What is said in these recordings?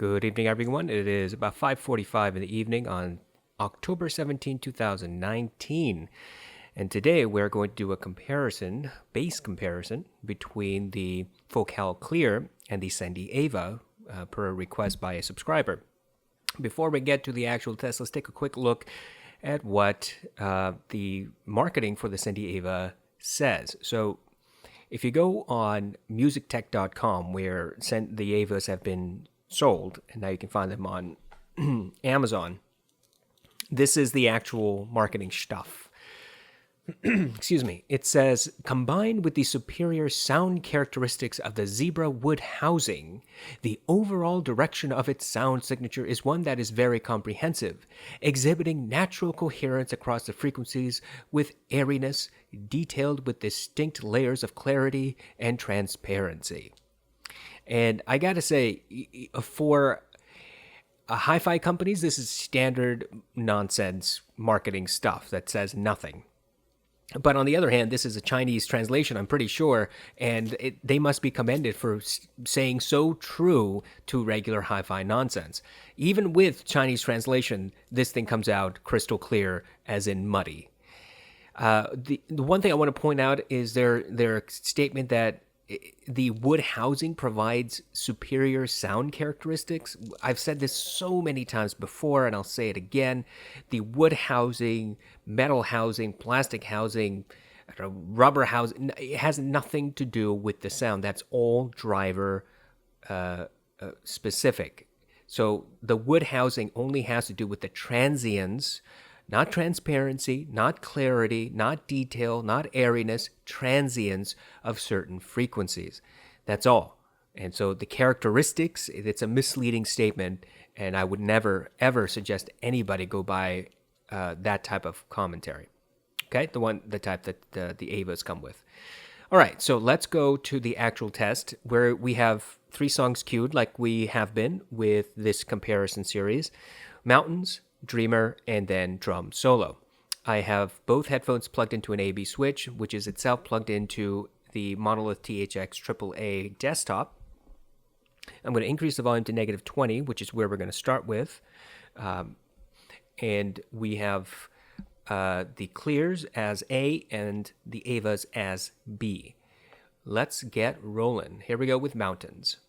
Good evening, everyone. It is about 5:45 in the evening on October 17, 2019. And today we're going to do a comparison, bass comparison, between the Focal Clear and the Sendy Aiva per request by a subscriber. Before we get to the actual test, let's take a quick look at what the marketing for the Sendy Aiva says. So if you go on musictech.com, where the Aivas have been sold, and now you can find them on Amazon, this is the actual marketing stuff. Excuse me. It says, combined with the superior sound characteristics of the zebra wood housing, the overall direction of its sound signature is one that is very comprehensive, exhibiting natural coherence across the frequencies with airiness, detailed with distinct layers of clarity and transparency. And I gotta say, for hi-fi companies, this is standard nonsense marketing stuff that says nothing. But on the other hand, this is a Chinese translation, I'm pretty sure, and they must be commended for saying so true to regular hi-fi nonsense. Even with Chinese translation, this thing comes out crystal clear, as in muddy. The one thing I want to point out is their statement that the wood housing provides superior sound characteristics. I've said this so many times before, and I'll say it again. The wood housing, metal housing, plastic housing, rubber housing, it has nothing to do with the sound. That's all driver specific. So the wood housing only has to do with the transients, not transparency, not clarity, not detail, not airiness, transients of certain frequencies. That's all. And so the characteristics, it's a misleading statement, and I would never, ever suggest anybody go by that type of commentary. Okay? The type that the Aivas come with. All right, so let's go to the actual test, where we have 3 songs queued, like we have been with this comparison series. Mountains, Dreamer, and then drum solo. I have both headphones plugged into an A/B switch, which is itself plugged into the Monolith THX AAA desktop. I'm going to increase the volume to -20, which is where we're going to start with. And we have the clears as A and the Aivas as B. Let's get rolling. Here we go with Mountains.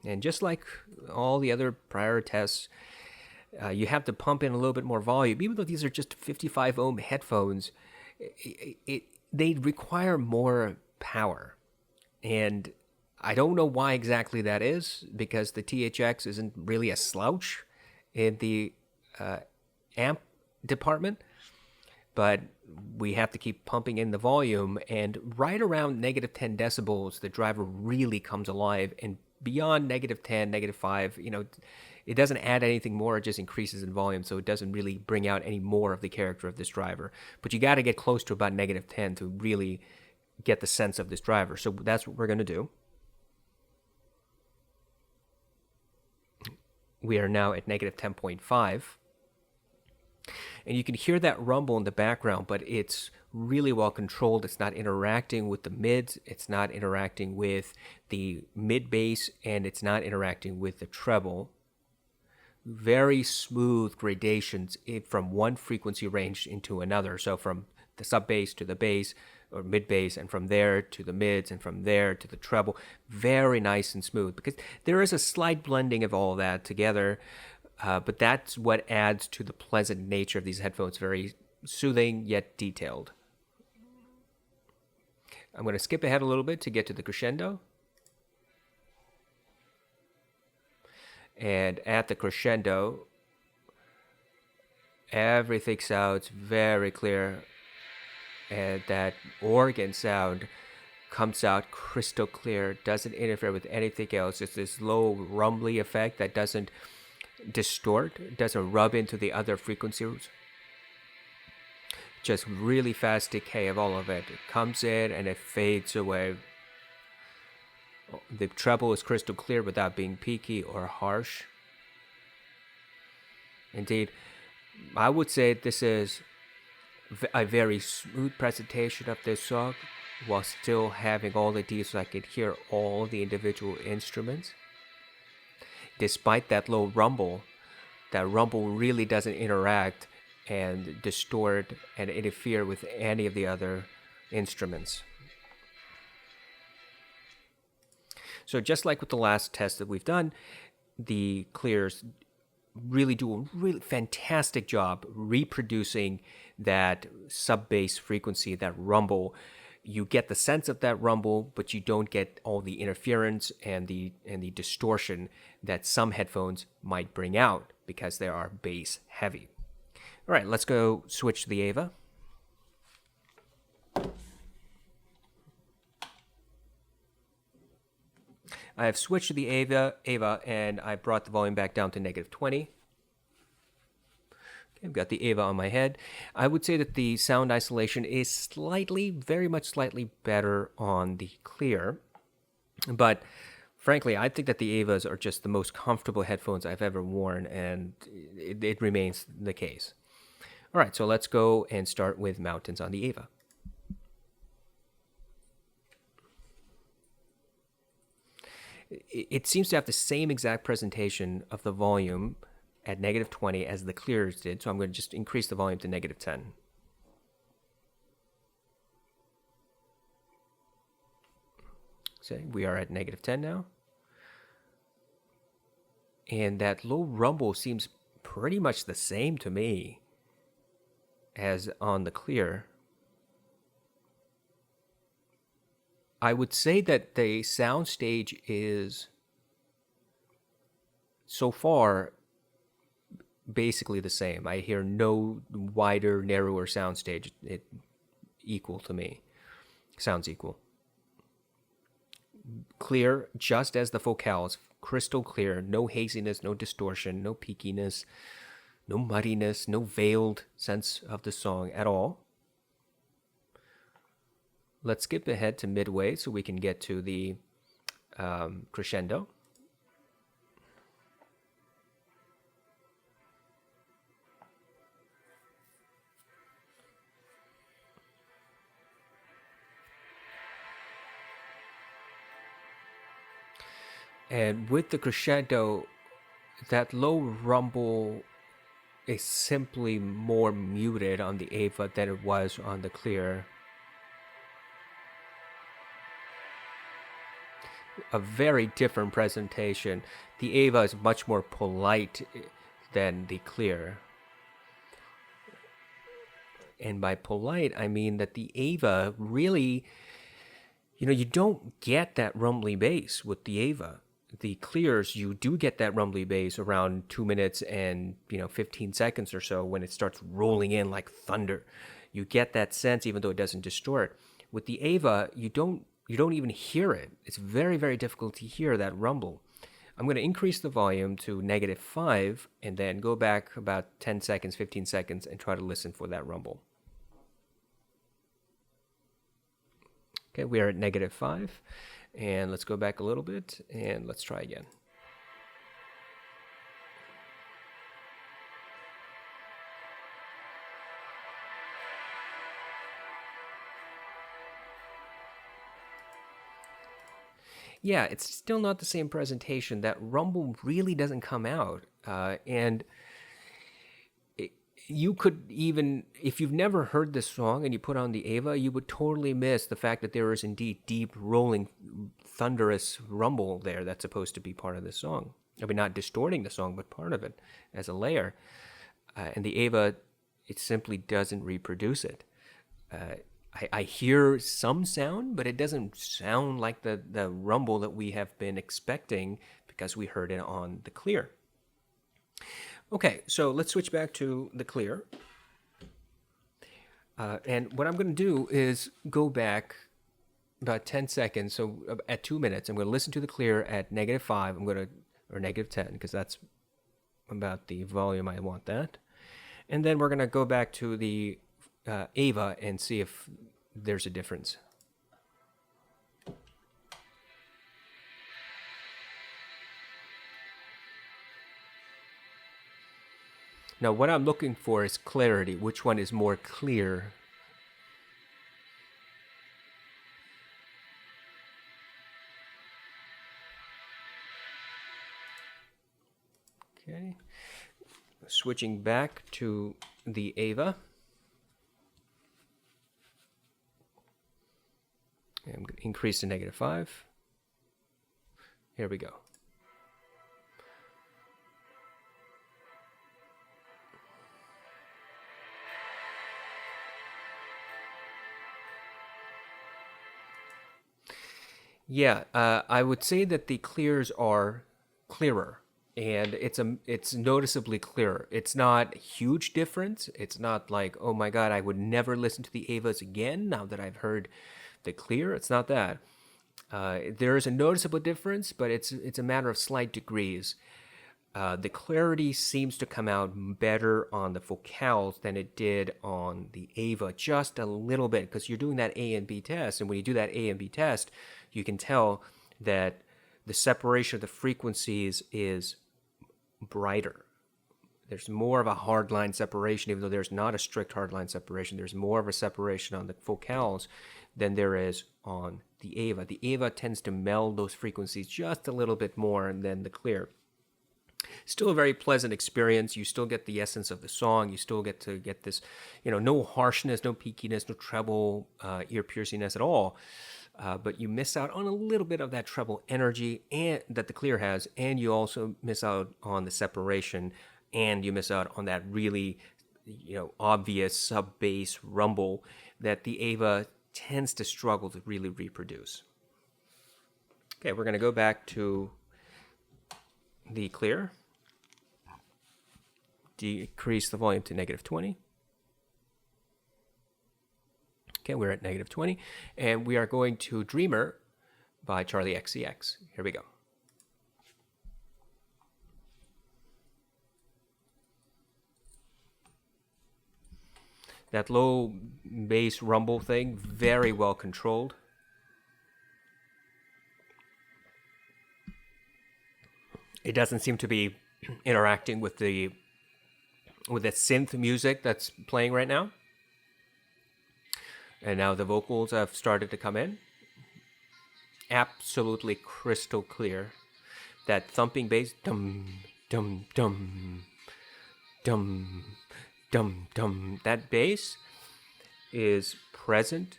And just like all the other prior tests, you have to pump in a little bit more volume. Even though these are just 55 ohm headphones, they require more power. And I don't know why exactly that is, because the THX isn't really a slouch in the amp department. But we have to keep pumping in the volume. And right around -10 decibels, the driver really comes alive, and beyond -10, -5, it doesn't add anything more. It just increases in volume, so it doesn't really bring out any more of the character of this driver. But you got to get close to about -10 to really get the sense of this driver. So that's what we're going to do. We are now at -10.5. And you can hear that rumble in the background, but it's really well controlled. It's not interacting with the mids, it's not interacting with the mid bass, and it's not interacting with the treble. Very smooth gradations from one frequency range into another. So from the sub bass to the bass, or mid bass, and from there to the mids, and from there to the treble. Very nice and smooth, because there is a slight blending of all that together. But that's what adds to the pleasant nature of these headphones. Very soothing yet detailed. I'm going to skip ahead a little bit to get to the crescendo. And at the crescendo, everything sounds very clear. And that organ sound comes out crystal clear, doesn't interfere with anything else. It's this low rumbly effect that doesn't distort, doesn't rub into the other frequencies. Just really fast decay of all of it. It comes in and it fades away. The treble is crystal clear without being peaky or harsh. Indeed, I would say this is a very smooth presentation of this song. while still having all the D so I could hear all the individual instruments. Despite that low rumble, that rumble really doesn't interact and distort and interfere with any of the other instruments. So just like with the last test that we've done, the clears really do a really fantastic job reproducing that sub-bass frequency, that rumble. You get the sense of that rumble, but you don't get all the interference and the distortion that some headphones might bring out because they are bass heavy. All right, let's go switch to the Aiva. I have switched to the Aiva, and I brought the volume back down to -20. Okay, I've got the Aiva on my head. I would say that the sound isolation is slightly, very much slightly better on the clear. But frankly, I think that the Aivas are just the most comfortable headphones I've ever worn, and it remains the case. All right, so let's go and start with mountains on the Aiva. It seems to have the same exact presentation of the volume at -20 as the clears did, so I'm going to just increase the volume to -10. So we are at -10 now. And that low rumble seems pretty much the same to me as on the clear. I would say that the soundstage is so far basically the same. I hear no wider, narrower soundstage. It equal to me. Sounds equal. Clear, just as the vocals, crystal clear, no haziness, no distortion, no peakiness, no muddiness, no veiled sense of the song at all. Let's skip ahead to midway so we can get to the crescendo. And with the crescendo, that low rumble is simply more muted on the Aiva than it was on the clear. A very different presentation. The Aiva is much more polite than the clear. And by polite, I mean that the Aiva really, you don't get that rumbly bass with the Aiva. The clears, you do get that rumbly bass around 2 minutes and 15 seconds or so when it starts rolling in like thunder. You get that sense even though it doesn't distort. With the Aiva, you don't even hear it. It's very, very difficult to hear that rumble. I'm going to increase the volume to -5 and then go back about 10 seconds, 15 seconds and try to listen for that rumble. Okay, we are at -5. And let's go back a little bit and let's try again. Yeah, it's still not the same presentation. That rumble really doesn't come out. And you could even, if you've never heard this song and you put on the Aiva, you would totally miss the fact that there is indeed deep, rolling, thunderous rumble there that's supposed to be part of the song. I mean, not distorting the song, but part of it as a layer. And the Aiva, it simply doesn't reproduce it. I hear some sound, but it doesn't sound like the rumble that we have been expecting because we heard it on the clear. Okay, so let's switch back to the clear. And what I'm going to do is go back about 10 seconds. So at 2 minutes, I'm going to listen to the clear at -5. Or -10, because that's about the volume I want that. And then we're going to go back to the Aiva and see if there's a difference. Now, what I'm looking for is clarity. Which one is more clear? Switching back to the Aiva. I'm going to increase to -5. Here we go. Yeah, I would say that the clears are clearer, and it's noticeably clearer. It's not a huge difference. It's not like, oh my God, I would never listen to the Avas again now that I've heard the clear. It's not that. There is a noticeable difference, but it's a matter of slight degrees. The clarity seems to come out better on the vocals than it did on the Ava, just a little bit, because you're doing that A and B test, and when you do that A and B test, you can tell that the separation of the frequencies is brighter. There's more of a hard line separation, even though there's not a strict hard line separation. There's more of a separation on the vocals than there is on the Ava. The Ava tends to meld those frequencies just a little bit more than the clear. Still a very pleasant experience. You still get the essence of the song. You still get to get this, no harshness, no peakiness, no treble, ear piercingness at all. But you miss out on a little bit of that treble energy that the clear has, and you also miss out on the separation, and you miss out on that really, obvious sub-bass rumble that the Ava tends to struggle to really reproduce. Okay, we're going to go back to the clear. Decrease the volume to -20. Okay, we're at -20, and we are going to Dreamer by Charlie XCX. Here we go. That low bass rumble thing, very well controlled. It doesn't seem to be interacting with the synth music that's playing right now. And now the vocals have started to come in. Absolutely crystal clear. That thumping bass, dum, dum, dum, dum, dum, dum. That bass is present.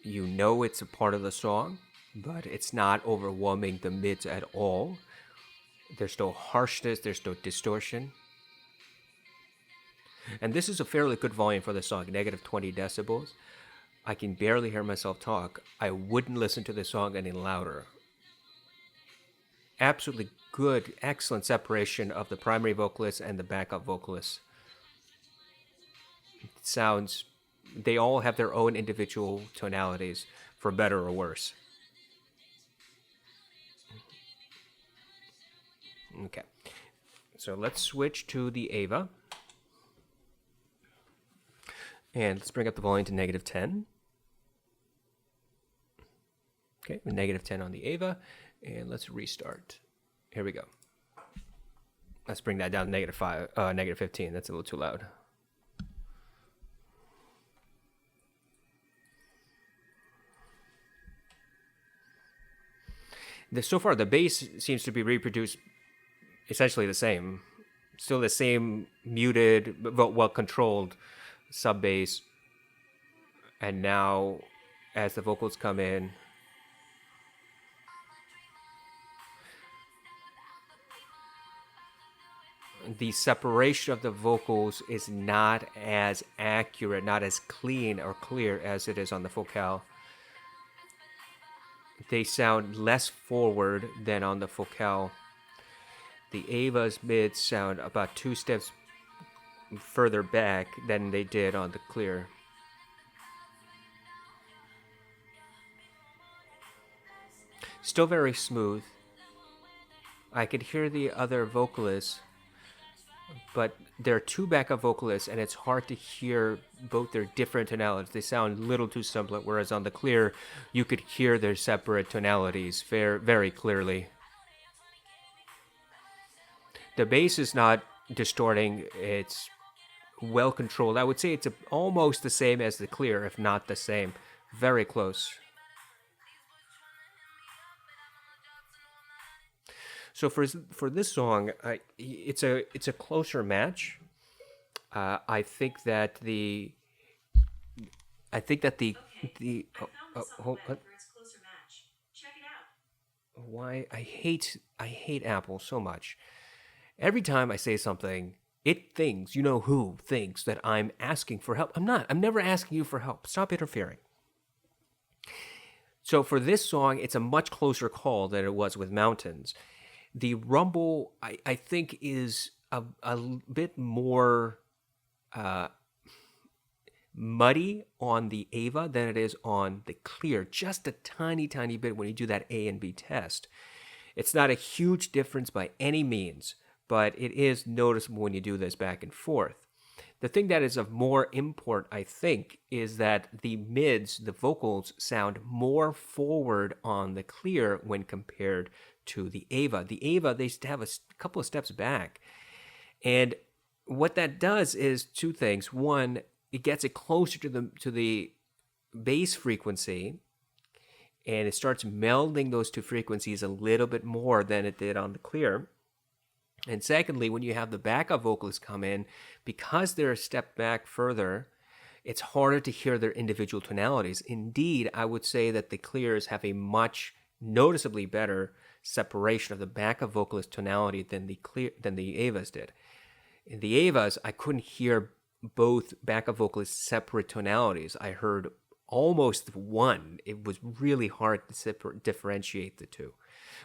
You know it's a part of the song, but it's not overwhelming the mids at all. There's no harshness, there's no distortion. And this is a fairly good volume for the song, -20 decibels. I can barely hear myself talk. I wouldn't listen to the song any louder. Absolutely good, excellent separation of the primary vocalist and the backup vocalist. It sounds, they all have their own individual tonalities, for better or worse. Okay, so let's switch to the Ava. And let's bring up the volume to -10. Okay, -10 on the Ava, and let's restart. Here we go. Let's bring that down to -15. That's a little too loud. So far, the bass seems to be reproduced essentially the same. Still the same muted, but well-controlled sub-bass. And now, as the vocals come in, the separation of the vocals is not as accurate, not as clean or clear as it is on the vocal. They sound less forward than on the vocal. The Ava's mids sound about 2 steps further back than they did on the clear. Still very smooth. I could hear the other vocalists, but there are 2 backup vocalists, and it's hard to hear both their different tonalities. They sound a little too similar, whereas on the clear, you could hear their separate tonalities very, very clearly. The bass is not distorting. It's well controlled. I would say it's almost the same as the clear, if not the same. Very close. So for this song, it's a closer match. I think that the I think that the why I hate Apple so much. Every time I say something, it thinks, you know who thinks that I'm asking for help. I'm not. I'm never asking you for help. Stop interfering. So for this song, it's a much closer call than it was with Mountains. The rumble, I think, is a bit more muddy on the Ava than it is on the Clear. Just a tiny, tiny bit when you do that A and B test. It's not a huge difference by any means, but it is noticeable when you do this back and forth. The thing that is of more import, I think, is that the mids, the vocals, sound more forward on the Clear when compared to the Ava. The Ava, they have a couple of steps back. And what that does is two things. One, it gets it closer to the bass frequency, and it starts melding those two frequencies a little bit more than it did on the Clear. And secondly, when you have the backup vocalists come in, because they're a step back further, it's harder to hear their individual tonalities. Indeed, I would say that the Clears have a much noticeably better separation of the backup vocalist tonality than the Avas did. In the Avas, I couldn't hear both backup vocalists' separate tonalities. I heard almost one. It was really hard to differentiate the two.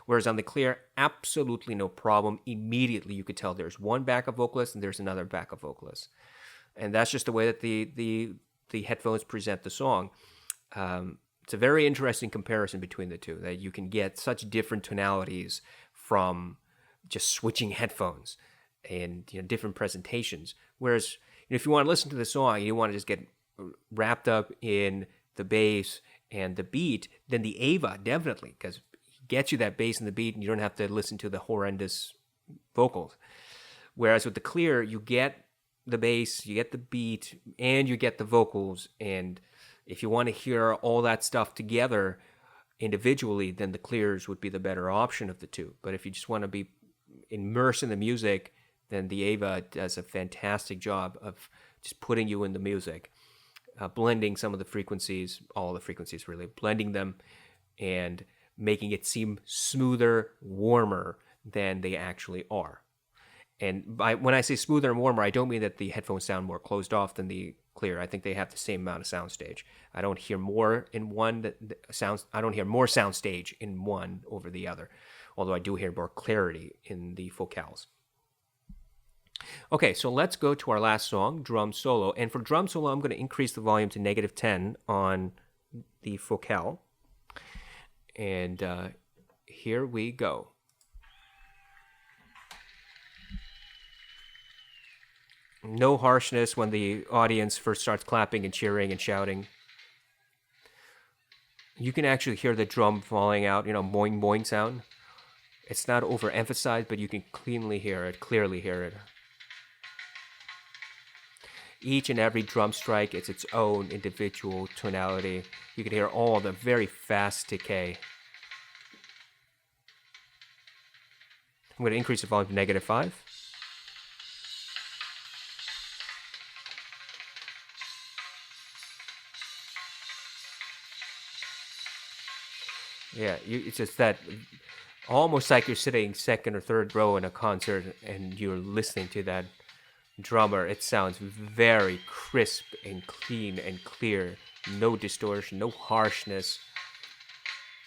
Whereas on the Clear, absolutely no problem. Immediately you could tell there's one backup vocalist and there's another backup vocalist. And that's just the way that the headphones present the song. It's a very interesting comparison between the two, that you can get such different tonalities from just switching headphones and different presentations. Whereas if you want to listen to the song, you want to just get wrapped up in the bass and the beat, then the Ava definitely, because gets you that bass and the beat, and you don't have to listen to the horrendous vocals. Whereas with the Clear, you get the bass, you get the beat, and you get the vocals. And if you want to hear all that stuff together individually, then the Clears would be the better option of the two. But if you just want to be immersed in the music, then the Ava does a fantastic job of just putting you in the music, blending some of the frequencies, all the frequencies really, blending them, and making it seem smoother, warmer than they actually are. And when I say smoother and warmer, I don't mean that the headphones sound more closed off than the Clear. I think they have the same amount of soundstage. I don't hear more in one sounds. I don't hear more soundstage in one over the other, although I do hear more clarity in the focals. Okay, so let's go to our last song, Drum Solo. And for drum solo, I'm going to increase the volume to -10 on the focal. And here we go. No harshness when the audience first starts clapping and cheering and shouting. You can actually hear the drum falling out, boing boing sound. It's not overemphasized, but you can clearly hear it. Each and every drum strike is its own individual tonality. You can hear all the very fast decay. I'm going to increase the volume to -5. Yeah, it's just that almost like you're sitting second or third row in a concert and you're listening to that drummer. It sounds very crisp and clean and clear. No distortion, no harshness.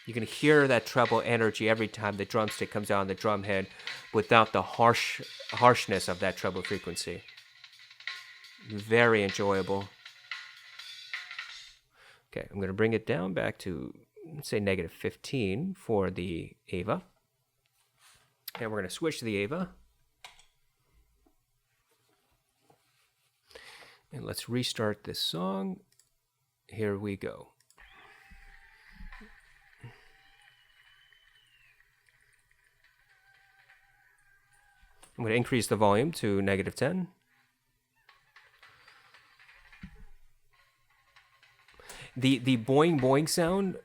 You can hear that treble energy every time the drumstick comes out on the drum head without the harshness of that treble frequency. Very enjoyable. Okay, I'm going to bring it down back to, let's say, -15 for the Ava. And we're going to switch to the Ava. And let's restart this song. Here we go. I'm going to increase the volume to -10. The boing boing sound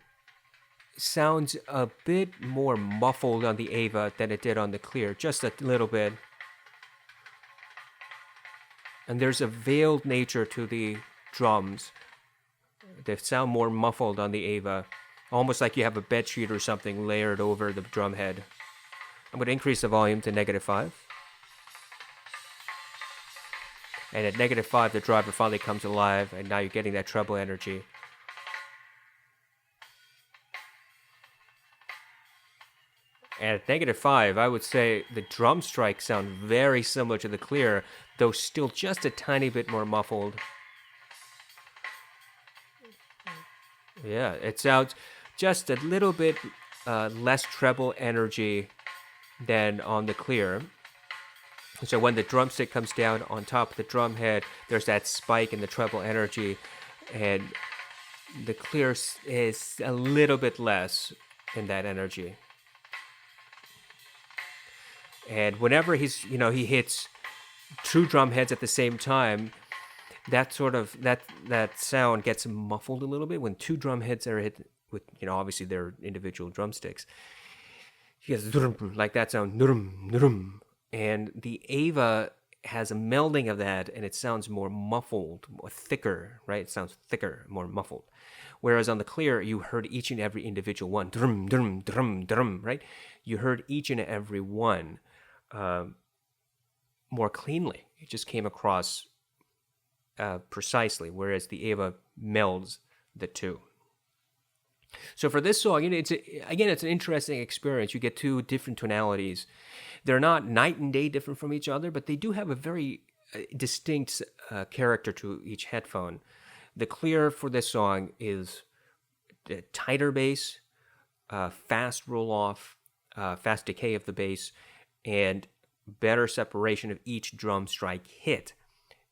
sounds a bit more muffled on the Ava than it did on the Clear, just a little bit. And there's a veiled nature to the drums. They sound more muffled on the Ava, almost like you have a bed sheet or something layered over the drum head. I'm going to increase the volume to -5. And at -5, the driver finally comes alive, and now you're getting that treble energy. And at -5, I would say the drum strikes sound very similar to the Clear, though still just a tiny bit more muffled. Yeah, it sounds just a little bit less treble energy than on the Clear. So when the drumstick comes down on top of the drum head, there's that spike in the treble energy, and the Clear is a little bit less in that energy. And whenever he hits two drum heads at the same time, that sound gets muffled a little bit when two drum heads are hit with, obviously their individual drumsticks. He gets like that sound, and the Ava has a melding of that, and it sounds more muffled, more thicker, right? It sounds thicker, more muffled. Whereas on the Clear, you heard each and every individual one, right? You heard each and every one more cleanly. It just came across precisely, whereas the Ava melds the two. So for this song, it's an interesting experience. You get two different tonalities. They're not night and day different from each other, but they do have a very distinct character to each headphone. The Clear for this song is a tighter bass, fast roll-off, fast decay of the bass, and better separation of each drum strike hit.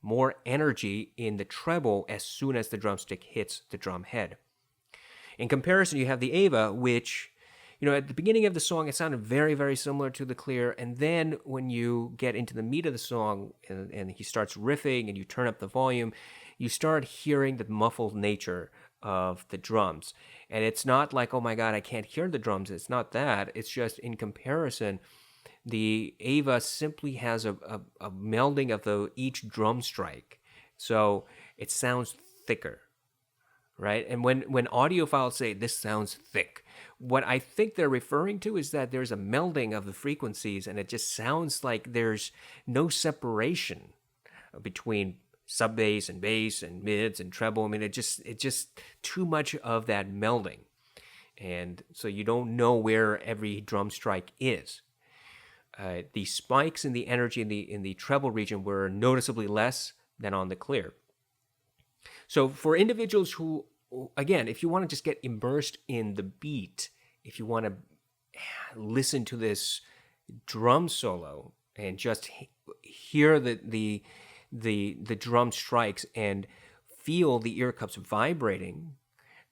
More energy in the treble as soon as the drumstick hits the drum head. In comparison, you have the Ava, which, at the beginning of the song, it sounded very, very similar to the Clear. And then when you get into the meat of the song and he starts riffing and you turn up the volume, you start hearing the muffled nature of the drums. And it's not like, oh my God, I can't hear the drums. It's not that. It's just in comparison, the Ava simply has a melding of each drum strike. So it sounds thicker. Right? And when audiophiles say this sounds thick, what I think they're referring to is that there's a melding of the frequencies, and it just sounds like there's no separation between sub bass and mids and treble. I mean, it just too much of that melding, and so you don't know where every drum strike is. The spikes in the energy in the treble region were noticeably less than on the Clear. So for individuals who, again, if you want to just get immersed in the beat, if you want to listen to this drum solo and just hear the drum strikes and feel the ear cups vibrating,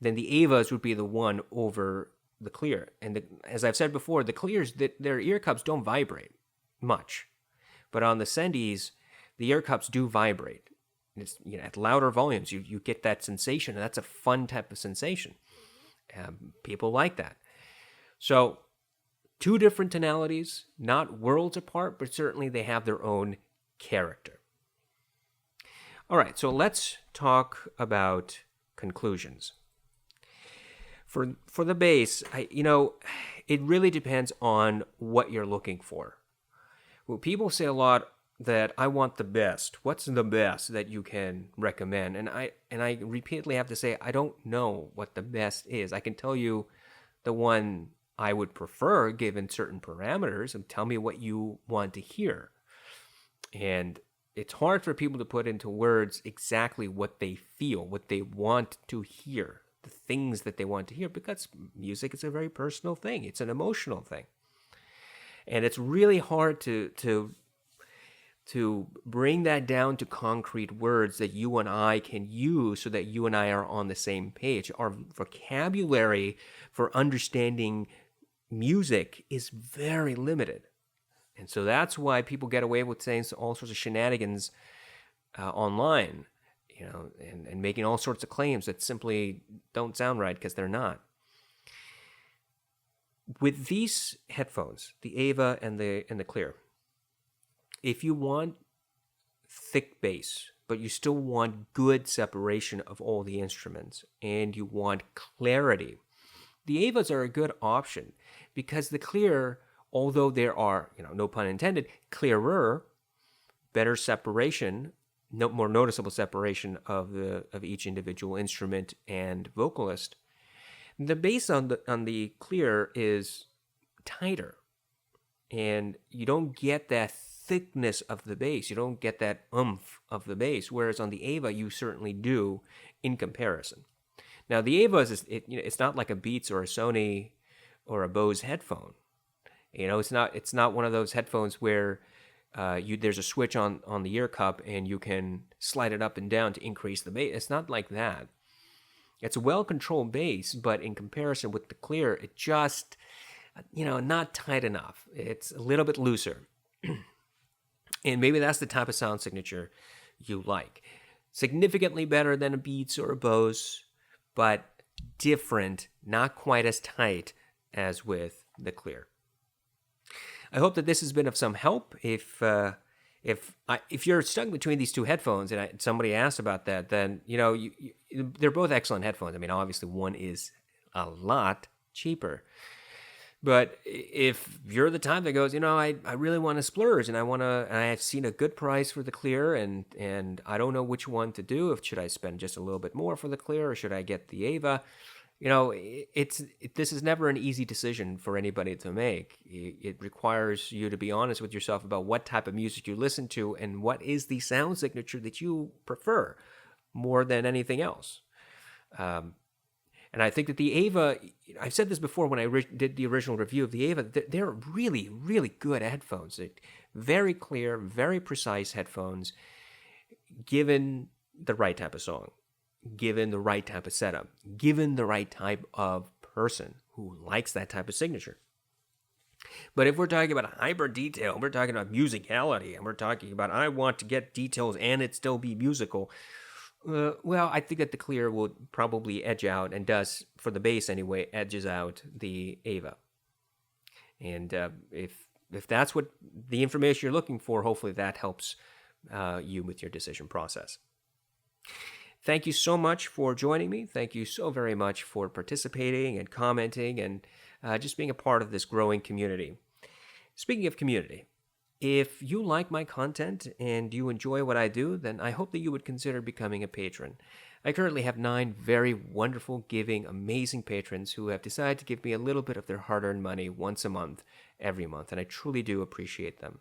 then the Avas would be the one over the Clear. And as I've said before, the Clears, their ear cups don't vibrate much. But on the Sendys, the ear cups do vibrate. It's, at louder volumes, you get that sensation, and that's a fun type of sensation. People like that. So, two different tonalities, not worlds apart, but certainly they have their own character. All right, so let's talk about conclusions. For the bass, it really depends on what you're looking for. Well, people say a lot that I want the best. What's the best that you can recommend? And I repeatedly have to say I don't know what the best is. I can tell you the one I would prefer given certain parameters, and tell me what you want to hear. And it's hard for people to put into words exactly what they feel, what they want to hear, the things that they want to hear, because music is a very personal thing. It's an emotional thing. And it's really hard to bring that down to concrete words that you and I can use so that you and I are on the same page. Our vocabulary for understanding music is very limited. And so that's why people get away with saying all sorts of shenanigans online, and making all sorts of claims that simply don't sound right because they're not. With these headphones, the Aiva and the Clear, if you want thick bass, but you still want good separation of all the instruments, and you want clarity, the Avas are a good option because the Clear, although there are, no pun intended, clearer, better separation, more noticeable separation of each individual instrument and vocalist, the bass on the Clear is tighter, and you don't get that thickness of the bass. You don't get that oomph of the bass. Whereas on the Aiva, you certainly do, in comparison. Now the Aiva it's not like a Beats or a Sony or a Bose headphone. It's not one of those headphones where there's a switch on the ear cup and you can slide it up and down to increase the bass. It's not like that. It's a well-controlled bass, but in comparison with the Clear, it just, not tight enough. It's a little bit looser. And maybe that's the type of sound signature you like. Significantly better than a Beats or a Bose, but different, not quite as tight as with the Clear. I hope that this has been of some help. If you're stuck between these two headphones, and somebody asked about that, then they're both excellent headphones. I mean, obviously one is a lot cheaper, but if you're the type that goes, I really want to splurge, and I've seen a good price for the Clear, and I don't know which one to do. Should I spend just a little bit more for the Clear, or should I get the Aiva? This is never an easy decision for anybody to make. It requires you to be honest with yourself about what type of music you listen to and what is the sound signature that you prefer more than anything else. And I think that the Aiva, I've said this before when I did the original review of the Aiva, they're really, really good headphones. Very clear, very precise headphones, given the right type of song, given the right type of setup, given the right type of person who likes that type of signature. But if we're talking about hyper detail, we're talking about musicality, and we're talking about I want to get details and it still be musical, well, I think that the Clear will probably edge out, and does, for the bass anyway, edges out the Aiva. And if that's what the information you're looking for, hopefully that helps you with your decision process. Thank you so much for joining me. Thank you so very much for participating and commenting and just being a part of this growing community. Speaking of community, if you like my content and you enjoy what I do, then I hope that you would consider becoming a patron. I currently have 9 very wonderful, giving, amazing patrons who have decided to give me a little bit of their hard-earned money once a month, every month, and I truly do appreciate them.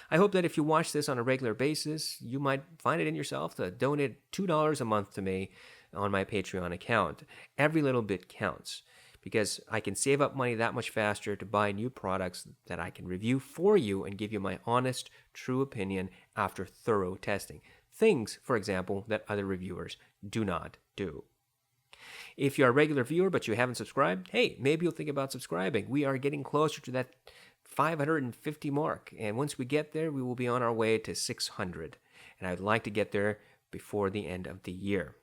I hope that if you watch this on a regular basis, you might find it in yourself to donate $2 a month to me on my Patreon account. Every little bit counts, because I can save up money that much faster to buy new products that I can review for you and give you my honest, true opinion after thorough testing. Things, for example, that other reviewers do not do. If you're a regular viewer but you haven't subscribed, hey, maybe you'll think about subscribing. We are getting closer to that 550 mark, and once we get there, we will be on our way to 600, and I'd like to get there before the end of the year.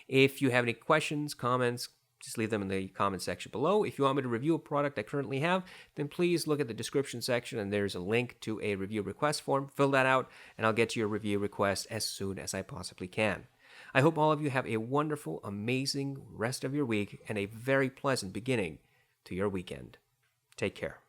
If you have any questions, comments, just leave them in the comment section below. If you want me to review a product I currently have, then please look at the description section, and there's a link to a review request form. Fill that out, and I'll get you your review request as soon as I possibly can. I hope all of you have a wonderful, amazing rest of your week and a very pleasant beginning to your weekend. Take care.